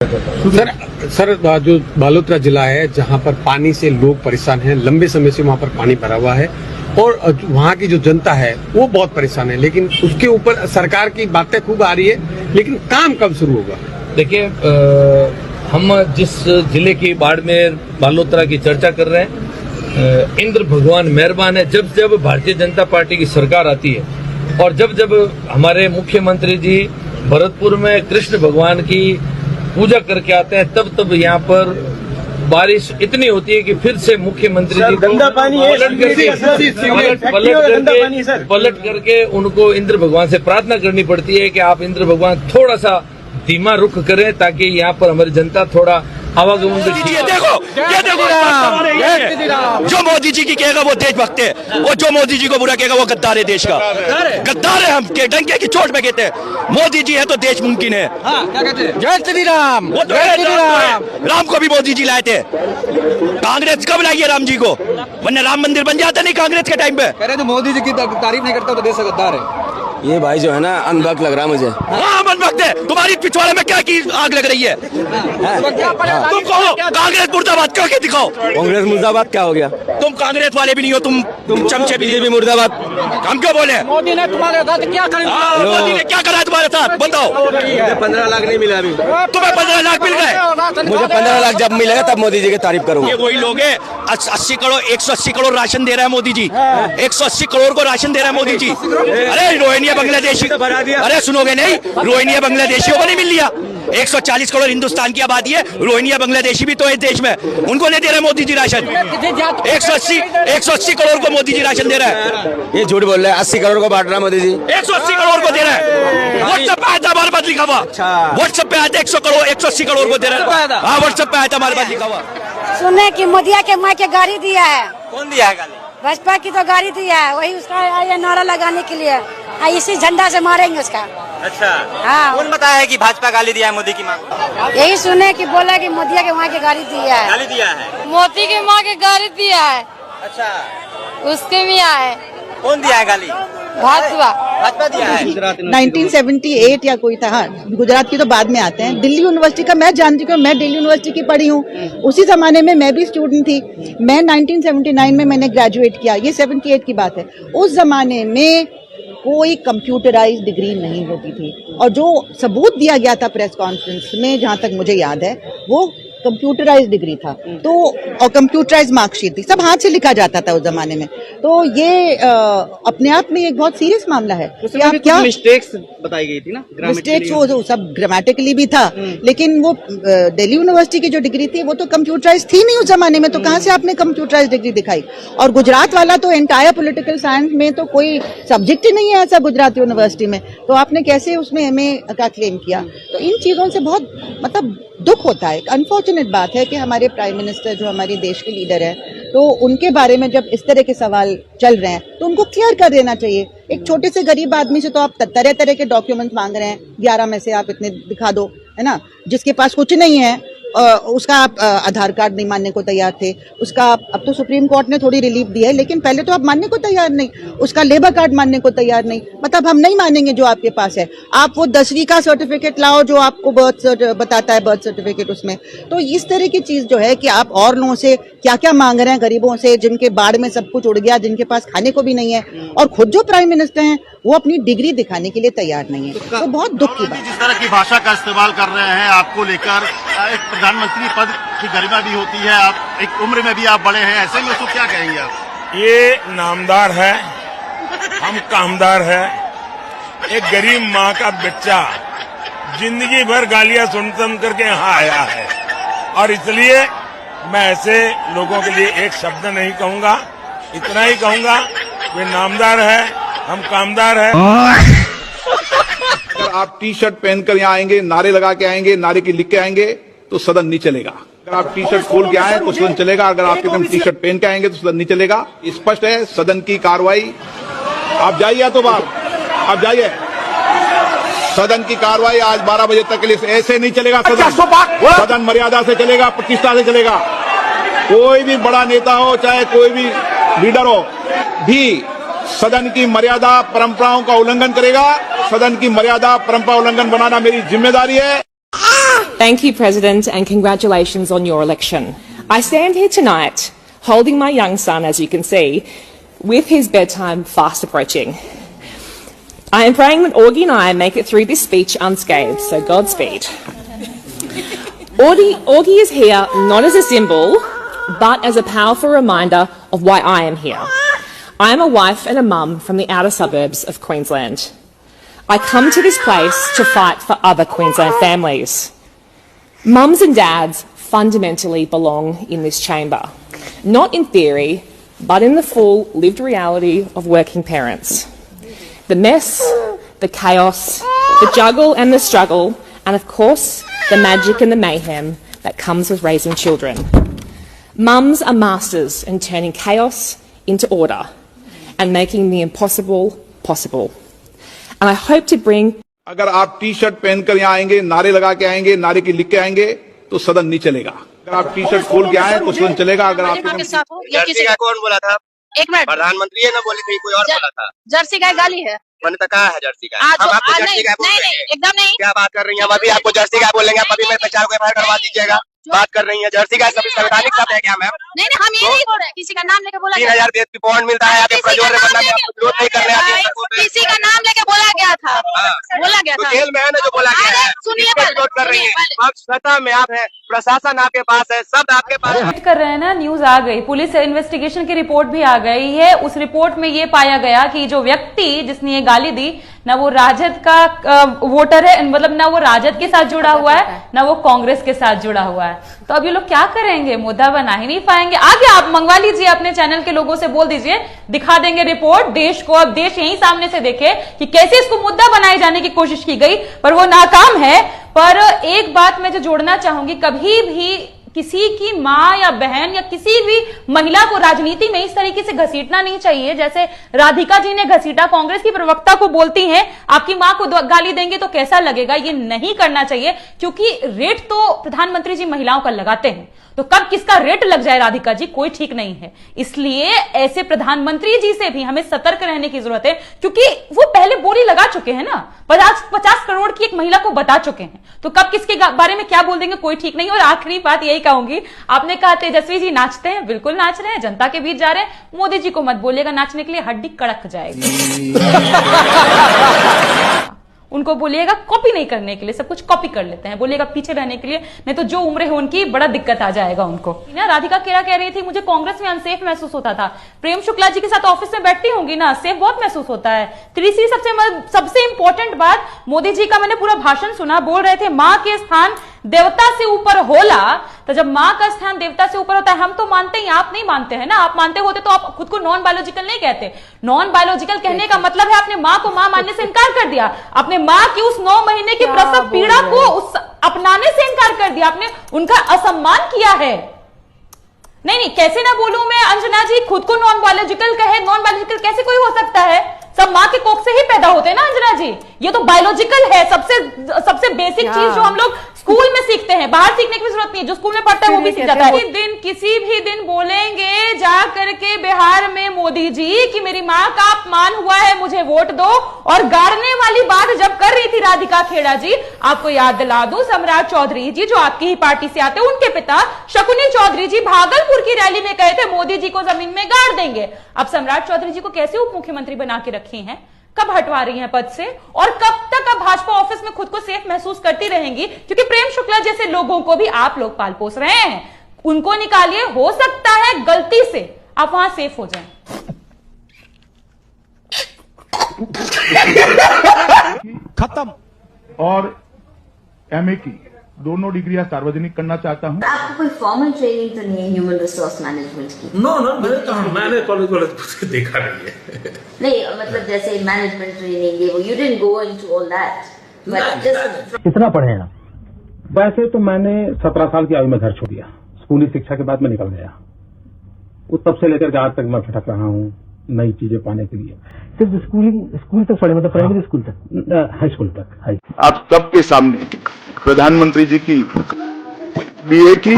Sir sir जो बालोतरा जिला है जहां पर पानी से लोग परेशान हैं, लंबे समय से वहां पर पानी भरा हुआ है और वहां की जो जनता है वो बहुत परेशान है, लेकिन उसके ऊपर सरकार की बातें खूब आ रही है, लेकिन काम कब शुरू होगा? देखिए, हम जिस जिले की बाड़मेर बालोतरा की चर्चा कर रहे हैं, इंद्र भगवान मेहरबान है। जब जब भारतीय जनता पार्टी की सरकार आती है और जब जब हमारे मुख्यमंत्री जी भरतपुर में कृष्ण भगवान की पूजा करके आते हैं, तब तब यहाँ पर बारिश इतनी होती है कि फिर से मुख्यमंत्री जी को पलट करके उनको इंद्र भगवान से प्रार्थना करनी पड़ती है कि आप इंद्र भगवान थोड़ा सा धीमा रुख करें ताकि यहाँ पर हमारी जनता थोड़ा आवागमन। ये देखो जो मोदी जी की कहेगा वो देशभक्त है, और जो मोदी जी को बुरा कहेगा वो गद्दार है, देश का गद्दार है। हम के डंके की चोट में कहते हैं मोदी जी है तो देश मुमकिन है। क्या कहते हैं? जय श्री राम। वो तो जय श्री राम। राम को भी मोदी जी लाए थे, कांग्रेस कब लाई है राम जी को? वरना राम मंदिर बन जाता नहीं कांग्रेस के टाइम पे। कह रहे तो मोदी जी की तारीफ नहीं करता तो देश का गद्दार है। ये भाई जो है ना अनबक लग रहा है मुझे। हाँ अनबक है। तुम्हारी पिछवाड़े में क्या की आग लग रही है? तुम कहो कांग्रेस मुर्दाबाद क्यों के दिखाओ? कांग्रेस मुर्दाबाद क्या हो गया? तुम कांग्रेस वाले भी नहीं हो, तुम चमचे बीजेपी मुर्दाबाद। हम क्यों बोले? मोदी ने तुम्हारे साथ क्या करा? मोदी ने क्या करा तुम्हारे साथ बताओ? 15 लाख नहीं मिला अभी। तुम्हें 15 लाख मिल गए? मुझे 15 लाख जब मिलेगा तब मोदी जी की तारीफ करूंगा। ये वही लोग है 80 करोड़ 180 करोड़ राशन दे रहा है मोदी जी। 180 करोड़ को राशन दे रहा है मोदी जी। अरे रोहिंग्या बांग्लादेशी, अरे सुनोगे नहीं, रोहिंग्या बांग्लादेशियों को नहीं मिल लिया? 140 करोड़ हिंदुस्तान की आबादी है, रोहिंग्या बांग्लादेशी भी तो है देश में, उनको नहीं दे रहे मोदी जी राशन। 180 करोड़ को मोदी जी राशन दे रहा है। ये झूठ बोल रहे हैं। 80 करोड़ को बांट रहा है मोदी जी। 180 करोड़ को दे रहा है। व्हाट्सएप पे आया था हमारे पास लिखा हुआ। व्हाट्सएप पे आया था 180 करोड़ को दे रहा है। हाँ व्हाट्सएप पे आया था हमारे पास लिखा हुआ। सुने कि मोदिया के माँ के गाड़ी दिया है। कौन दिया है गाली? भाजपा की तो गाड़ी दिया है, वही उसका ये नारा लगाने के लिए इसी झंडा से मारेंगे उसका। अच्छा हाँ, कौन बताया है कि भाजपा गाली दिया है मोदी की माँ को? यही सुने कि बोला कि मोदिया के माँ के गाड़ी दिया है। गाली दिया है? मोदी के माँ के गाड़ी दिया है। अच्छा उसके भी आए। कौन दिया है गाली? भाजपा। भाजपा दिया है। 1978 या कोई था। हाँ, गुजरात की तो बाद में आते हैं। दिल्ली यूनिवर्सिटी का मैं जानती हूँ, मैं दिल्ली यूनिवर्सिटी की पढ़ी हूँ। उसी जमाने में मैं भी स्टूडेंट थी। मैं 1979 में मैंने ग्रेजुएट किया, ये 78 की बात है। उस जमाने में कोई कंप्यूटराइज्ड डिग्री नहीं होती थी, और जो सबूत दिया गया था प्रेस कॉन्फ्रेंस में, जहां तक मुझे याद है, वो कंप्यूटराइज्ड डिग्री था। तो और कंप्यूटराइज्ड मार्कशीट थी, सब हाथ से लिखा जाता था उस जमाने में। तो ये अपने आप में एक बहुत सीरियस मामला है। क्या मिस्टेक्स बताई गई थी ना? मिस्टेक्स वो सब ग्रामेटिकली भी था, लेकिन वो दिल्ली यूनिवर्सिटी की जो डिग्री थी वो तो कंप्यूटराइज थी नहीं उस जमाने में। तो कहाँ से आपने कंप्यूटराइज डिग्री दिखाई? और गुजरात वाला तो एंटायर पॉलिटिकल साइंस में तो कोई सब्जेक्ट ही नहीं है ऐसा गुजरात यूनिवर्सिटी में, तो आपने कैसे उसमें MA का क्लेम किया? तो इन चीजों से बहुत मतलब दुख होता है। अनफॉर्चुनेट बात है कि हमारे प्राइम मिनिस्टर जो हमारे देश के लीडर है, तो उनके बारे में जब इस तरह के सवाल चल रहे हैं तो उनको क्लियर कर देना चाहिए। एक छोटे से गरीब आदमी से तो आप तरह तरह के डॉक्यूमेंट मांग रहे हैं, 11 में से आप इतने दिखा दो, है ना? जिसके पास कुछ नहीं है उसका आप आधार कार्ड नहीं मानने को तैयार थे, उसका अब तो सुप्रीम कोर्ट ने थोड़ी रिलीफ दी है, लेकिन पहले तो आप मानने को तैयार नहीं, उसका लेबर कार्ड मानने को तैयार नहीं। मतलब हम नहीं मानेंगे जो आपके पास है। आप वो 10वीं का सर्टिफिकेट लाओ जो आपको बताता है बर्थ सर्टिफिकेट उसमें। तो इस तरह की चीज जो है कि आप और लोगों से क्या क्या मांग रहे हैं, गरीबों से जिनके बाढ़ में सब कुछ उड़ गया, जिनके पास खाने को भी नहीं है, और खुद जो प्राइम मिनिस्टर हैं वो अपनी डिग्री दिखाने के लिए तैयार नहीं है। तो बहुत दुख की बात। जिस तरह की भाषा का इस्तेमाल कर रहे हैं आपको लेकर, एक प्रधानमंत्री पद की गरिमा भी होती है, आप एक उम्र में भी आप बड़े हैं, ऐसे में उसको क्या कहेंगे आप? ये नामदार है, हम कामदार है। एक गरीब माँ का बच्चा जिंदगी भर गालियां सुन करके यहाँ आया है, और इसलिए मैं ऐसे लोगों के लिए एक शब्द नहीं कहूंगा, इतना ही कहूंगा वे नामदार है, हम कामदार है। अगर आप टी-शर्ट पहनकर यहाँ आएंगे, नारे लगा के आएंगे, नारे की लिख के आएंगे तो सदन नहीं चलेगा। अगर आप टी-शर्ट खोल के आए तो सदन चलेगा, अगर आप एकदम टी-शर्ट पहन के आएंगे तो सदन नहीं चलेगा। स्पष्ट है सदन की कार्रवाई। आप जाइए तो बात, आप जाइए। सदन की कार्रवाई आज 12 बजे तक के लिए ऐसे नहीं चलेगा। सदन मर्यादा से चलेगा, प्रतिष्ठा से चलेगा। कोई भी बड़ा नेता हो, चाहे कोई भी लीडर हो, भी सदन की मर्यादा परंपराओं का उल्लंघन करेगा। सदन की मर्यादा परंपरा उल्लंघन बनाना मेरी जिम्मेदारी है। Thank you, President, and congratulations on your election. I stand here tonight holding my young son, as you can see, with his bedtime fast approaching. I am praying that Augie and I make it through this speech unscathed, so Godspeed. Augie is here not as a symbol, but as a powerful reminder of why I am here. I am a wife and a mum from the outer suburbs of Queensland. I come to this place to fight for other Queensland families. Mums and dads fundamentally belong in this chamber, not in theory, but in the full lived reality of working parents. The mess, the chaos, the juggle and the struggle, and of course, the magic and the mayhem that comes with raising children. Mums are masters in turning chaos into order and making the impossible possible. And I hope to bring... अगर आप T shirt पहनकर यहाँ आएंगे, नारे लगा के आएंगे, नारे की लिख के आएंगे, तो सदन नहीं चलेगा। अगर आप टी शर्ट खोल के आए तो सदन चलेगा। अगर आप जर्सी का कौन बोला था? एक मिनट, प्रधानमंत्री है ना बोली थी, कोई और बोला था? जर्सी का गाली है। मैंने तो कहा है जर्सी का। हम आपको जर्सी का बोलेंगे? एकदम नहीं। क्या बात कर रही हैं? हम अभी आपको जर्सी का बोलेंगे, आप अभी मेरे पे 4 को एफआईआर करवा दीजिएगा। बात कर रही है जर्सी का सभी संवैधानिक शब्द है क्या मैम? नहीं, हम ये नहीं बोल रहे, किसी का नाम लेके बोला 3000 देश की पॉइंट मिलता है, आप प्रज्वल रेवन्ना में आप विरोध नहीं कर रहे हैं। किसी का नाम लेके बोला गया था, बोला गया तो था। जेल में है ना जो बोला गया है, सुनिए, विरोध कर रही है। आप सत्ता में आप है, प्रशासन आपके पास है, सब आपके पास है। कर रहे हैं ना, न्यूज आ गई, पुलिस इन्वेस्टिगेशन की रिपोर्ट भी आ गई है। उस रिपोर्ट में ये पाया गया कि जो व्यक्ति जिसने ये गाली दी, ना वो राजद का वोटर है, मतलब ना वो राजद के साथ जुड़ा हुआ है, ना वो कांग्रेस के साथ जुड़ा हुआ है। तो अब ये लोग क्या करेंगे? मुद्दा बना ही नहीं पाएंगे। आगे आप मंगवा लीजिए, अपने चैनल के लोगों से बोल दीजिए, दिखा देंगे रिपोर्ट देश को। अब देश यही सामने से देखे कि कैसे इसको मुद्दा बनाए जाने की कोशिश की गई, पर वो नाकाम है। पर एक बात मैं जो जोड़ना चाहूंगी, कभी भी किसी की माँ या बहन या किसी भी महिला को राजनीति में इस तरीके से घसीटना नहीं चाहिए जैसे राधिका जी ने घसीटा। कांग्रेस की प्रवक्ता को बोलती हैं आपकी माँ को गाली देंगे तो कैसा लगेगा, ये नहीं करना चाहिए, क्योंकि रेट तो प्रधानमंत्री जी महिलाओं का लगाते हैं, तो कब किसका रेट लग जाए राधिका जी, कोई ठीक नहीं है। इसलिए ऐसे प्रधानमंत्री जी से भी हमें सतर्क रहने की जरूरत है, क्योंकि वो पहले बोली लगा चुके हैं ना, 50 करोड़ की एक महिला को बता चुके हैं, तो कब किसके बारे में क्या बोल देंगे, कोई ठीक नहीं। और आखिरी बात यही कहूंगी, आपने कहा तेजस्वी जी नाचते हैं, बिल्कुल नाच रहे हैं, जनता के बीच जा रहे हैं। मोदी जी को मत बोलिएगा नाचने के लिए, हड्डी कड़क जाएगी। उनको बोलिएगा कॉपी नहीं करने के लिए, सब कुछ कॉपी कर लेते हैं, बोलिएगा पीछे रहने के लिए, नहीं तो जो उम्र है उनकी बड़ा दिक्कत आ जाएगा उनको ना। राधिका केरा कह रही थी मुझे कांग्रेस में अनसेफ महसूस होता था, प्रेम शुक्ला जी के साथ ऑफिस में बैठती होंगी ना, सेफ बहुत महसूस होता है। तीसरी सबसे इंपॉर्टेंट बात, मोदी जी का मैंने पूरा भाषण सुना, बोल रहे थे माँ के स्थान देवता से ऊपर होला, तो जब माँ का स्थान देवता से ऊपर होता है, हम तो मानते हैं, आप नहीं मानते हैं ना। आप मानते होते तो आप खुद को नॉन बायोलॉजिकल नहीं कहते। नॉन बायोलॉजिकल कहने का मतलब है आपने माँ को माँ मानने से इनकार कर दिया, आपने माँ की उस 9 महीने की प्रसव पीड़ा को अपनाने से इनकार कर दिया, आपने उनका असम्मान किया है। नहीं, कैसे ना बोलूं मैं, अंजना जी खुद को नॉन बायोलॉजिकल कहे, नॉन बायोलॉजिकल कैसे कोई हो सकता है? सब माँ के कोख से ही पैदा होते हैं ना अंजना जी, ये तो बायोलॉजिकल है। सबसे बेसिक चीज जो हम लोग स्कूल में सीखते हैं, बाहर सीखने की जरूरत नहीं है, जो स्कूल में पढ़ता है वो भी सीख जाता है। किसी भी दिन बोलेंगे जा करके बिहार में मोदी जी कि मेरी माँ का अपमान हुआ है, मुझे वोट दो, और गाड़ने वाली बात जब कर रही थी राधिका खेड़ा जी, आपको याद दिला दूं, सम्राट चौधरी जी जो आपकी ही पार्टी से आते हैं, उनके पिता शकुनी चौधरी जी भागलपुर की रैली में कहे थे मोदी जी को जमीन में गाड़ देंगे। अब सम्राट चौधरी जी को कैसे उप मुख्यमंत्री बना के रखी हैं, कब हटवा रही हैं पद से, और कब तक अब भाजपा ऑफिस में खुद को सेफ महसूस करती रहेंगी? क्योंकि प्रेम शुक्ला जैसे लोगों को भी आप लोग पाल पोस रहे हैं, उनको निकालिए, हो सकता है गलती से आप वहां सेफ हो जाएं। खत्म। और एमए की दोनों डिग्रियां सार्वजनिक करना चाहता हूं। आपको कोई फॉर्मल ट्रेनिंग तो नहीं है ह्यूमन रिसोर्स मैनेजमेंट की? मैंने कॉलेज वाले देखा नहीं है। नहीं, मतलब जैसे मैनेजमेंट ट्रेनिंग है वो, you didn't go into all that. कितना पढ़े आप? वैसे तो मैंने 17 साल की आयु में घर छोड़ दिया, स्कूली शिक्षा के बाद मैं निकल गया। तब से लेकर आज तक मैं भटक रहा हूँ नई चीजें पाने के लिए। सिर्फ स्कूल तक पढ़े, मतलब प्राइमरी स्कूल तक, हाई स्कूल तक। आप सबके सामने प्रधानमंत्री जी की बीए की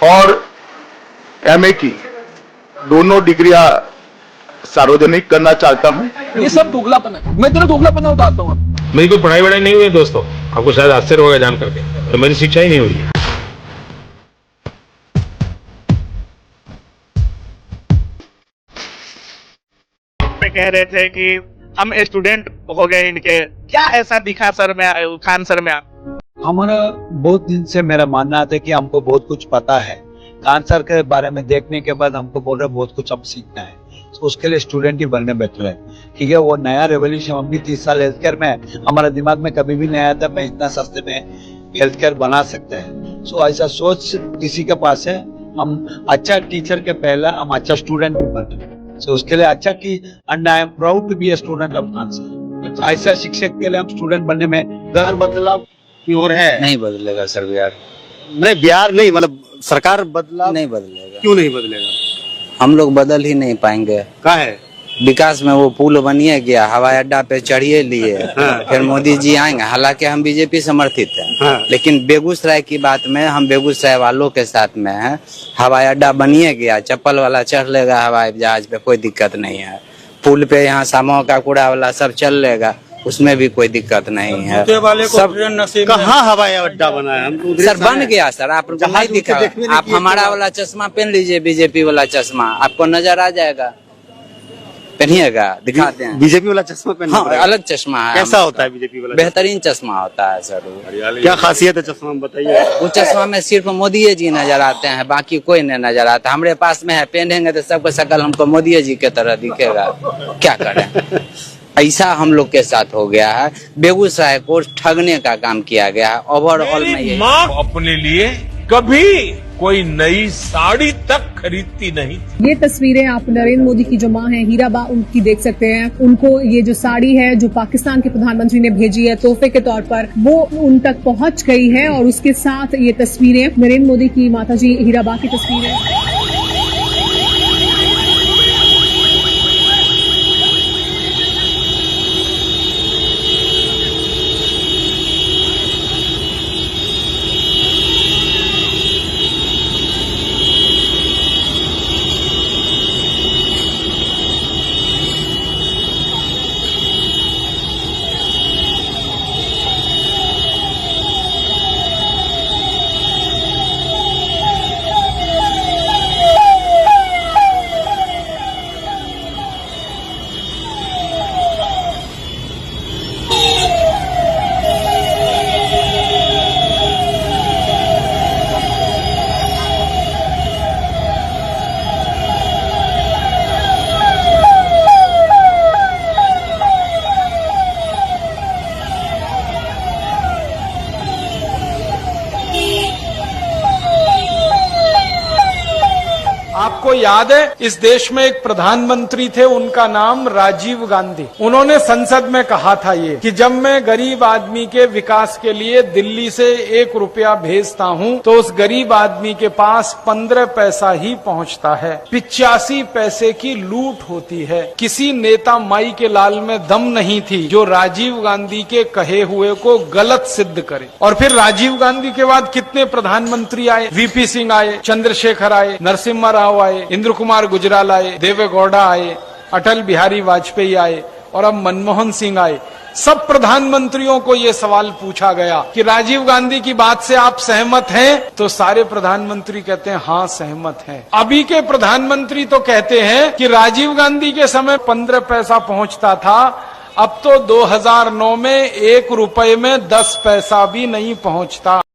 और एमए की दोनों डिग्रियां सार्वजनिक करना चाहता हूं। ये सब दोगलापन है, मैं तेरा दोगलापन उतारता हूँ। मेरी कोई पढ़ाई वढ़ाई नहीं हुई है दोस्तों, आपको शायद आश्चर्य होगा जान करके। तो मेरी शिक्षा ही नहीं हुई। कह रहे थे कि हम स्टूडेंट हो गए इनके, क्या ऐसा दिखा सर में, खान सर में? हमारा बहुत दिन से मेरा मानना था कि हमको बहुत कुछ पता है। खान सर के बारे में देखने के बाद हमको बोल रहे बहुत कुछ अब सीखना है, तो उसके लिए स्टूडेंट ही बनने बेहतर है। ठीक है, वो नया रेवोल्यूशन, हम भी 30 साल हेल्थ केयर में, हमारा दिमाग में कभी भी नहीं आया था मैं इतना सस्ते में हेल्थ केयर बना सकते हैं। सो ऐसा सोच किसी के पास है। हम अच्छा टीचर के पहला हम अच्छा स्टूडेंट भी बन रहे हैं। सो उसके लिए अच्छा की and I am proud to be a student of Khan sir. ऐसा शिक्षक के लिए हम स्टूडेंट बनने में दर बदलाव की ओर है। नहीं बदलेगा सर बिहार। नहीं, बिहार नहीं, मतलब सरकार बदलाव नहीं बदलेगा। क्यों नहीं बदलेगा? हम लोग बदल ही नहीं पाएंगे। क्या है विकास में वो पुल बनिए गया, हवाई अड्डा पे चढ़िए लिए, फिर मोदी जी आएंगे। हालांकि हम बीजेपी समर्थित हैं, लेकिन बेगूसराय की बात में हम बेगूसराय वालों के साथ में हैं। हवाई अड्डा बनिए गया, चप्पल वाला चढ़ लेगा हवाई जहाज पे, कोई दिक्कत नहीं है। पुल पे यहाँ सामो का कूड़ा वाला सब चल लेगा, उसमें भी कोई दिक्कत नहीं है। सब कहाँ हवाई अड्डा बना है? हम सर बन गया सर, आप नहीं दिखा, आप हमारा वाला चश्मा पहन लीजिए, बीजेपी वाला चश्मा, आपको नजर आ जाएगा। पहनिएगा, दिखाते हैं। बीजेपी वाला चश्मा पहन? हाँ, अलग चश्मा है। कैसा होता है बीजेपी वाला? बेहतरीन चश्मा होता है सर। क्या खासियत है चश्मा में, बताइए। वो चश्मा में सिर्फ मोदी जी नजर आते हैं, बाकी कोई नहीं नजर आता। हमारे पास में है, पहनेंगे तो सबको शकल हमको मोदी जी के तरह दिखेगा। क्या करें, ऐसा हम लोग के साथ हो गया है। बेगूसराय को ठगने का काम किया गया है। ओवरऑल में माँ अपने लिए कभी कोई नई साड़ी तक खरीदती नहीं। ये तस्वीरें आप नरेंद्र मोदी की जो मां है हीराबा, उनकी देख सकते हैं। उनको ये जो साड़ी है जो पाकिस्तान के प्रधानमंत्री ने भेजी है तोहफे के तौर पर, वो उन तक पहुंच गई है। और उसके साथ ये तस्वीरें नरेंद्र मोदी की माताजी हीराबा की तस्वीरें। आपको याद है, इस देश में एक प्रधानमंत्री थे, उनका नाम राजीव गांधी। उन्होंने संसद में कहा था ये कि जब मैं गरीब आदमी के विकास के लिए दिल्ली से 1 रुपया भेजता हूँ तो उस गरीब आदमी के पास 15 पैसा ही पहुँचता है। 85 पैसे की लूट होती है। किसी नेता माई के लाल में दम नहीं थी जो राजीव गांधी के कहे हुए को गलत सिद्ध करे। और फिर राजीव गांधी के बाद कितने प्रधानमंत्री आए? वीपी सिंह आए, चंद्रशेखर आए, नरसिम्हा राव आए, इंद्र कुमार गुजराल आए, देवे गौड़ा आए, अटल बिहारी वाजपेयी आए और अब मनमोहन सिंह आए। सब प्रधानमंत्रियों को ये सवाल पूछा गया कि राजीव गांधी की बात से आप सहमत हैं? तो सारे प्रधानमंत्री कहते हैं हाँ सहमत हैं। अभी के प्रधानमंत्री तो कहते हैं कि राजीव गांधी के समय 15 पैसा पहुंचता था, अब तो 2009 में 1 रुपए में 10 पैसा भी नहीं पहुंचता।